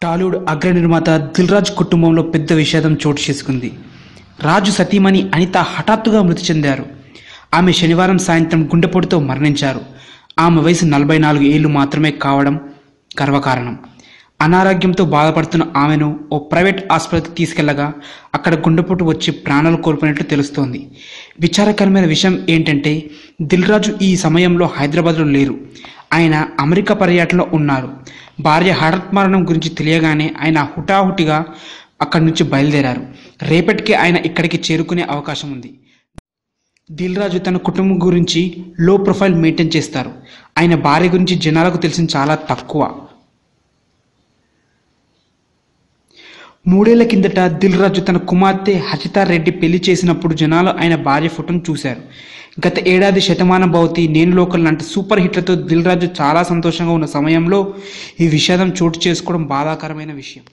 టాలీవుడ్ అగ్ర నిర్మాత దిల్ రాజు కుటుంబంలో పెద్ద విషాదం చోటు చేసుకుంది. రాజు సతీమణి అనిత హఠాత్తుగా మృతి చెందారు. ఆమె శనివారం సాయంత్రం గుండెపోటుతో మరణించారు. ఆమె వయసు 44 ఏళ్లు మాత్రమే కావడం గర్వకారణం. అనారోగ్యంతో బాధపడుతున్న ఆమెను ఓ ప్రైవేట్ ఆసుపత్రికి తీసుకెళ్లగా అక్కడ గుండెపోటు వచ్చి ప్రాణాలు కోల్పోయినట్లు తెలుస్తోంది. విచారకరమైన విషయం ఏంటంటే దిల్ రాజు ఈ సమయంలో హైదరాబాద్లో లేరు. ఆయన అమెరికా పర్యటనలో ఉన్నారు. భార్య హఠాత్ మరణం గురించి తెలియగానే ఆయన హుటాహుటిగా అక్కడి నుంచి బయలుదేరారు. రేపటికే ఆయన ఇక్కడికి చేరుకునే అవకాశం ఉంది. దిల్ రాజు తన కుటుంబం గురించి లో ప్రొఫైల్ మెయింటైన్ చేస్తారు. ఆయన భార్య గురించి జనాలకు తెలిసిన చాలా తక్కువ. 3 ఏళ్ల కిందట దిల్ రాజు తన కుమార్తె హర్షితా రెడ్డి పెళ్లి చేసినప్పుడు జనాలు ఆయన భార్య ఫోటోను చూశారు. గత ఏడాది శతమాన భవతి, నేను లోకల్ లాంటి సూపర్ హిట్లతో దిల్ రాజు చాలా సంతోషంగా ఉన్న సమయంలో ఈ విషాదం చోటు చేసుకోవడం బాధాకరమైన విషయం.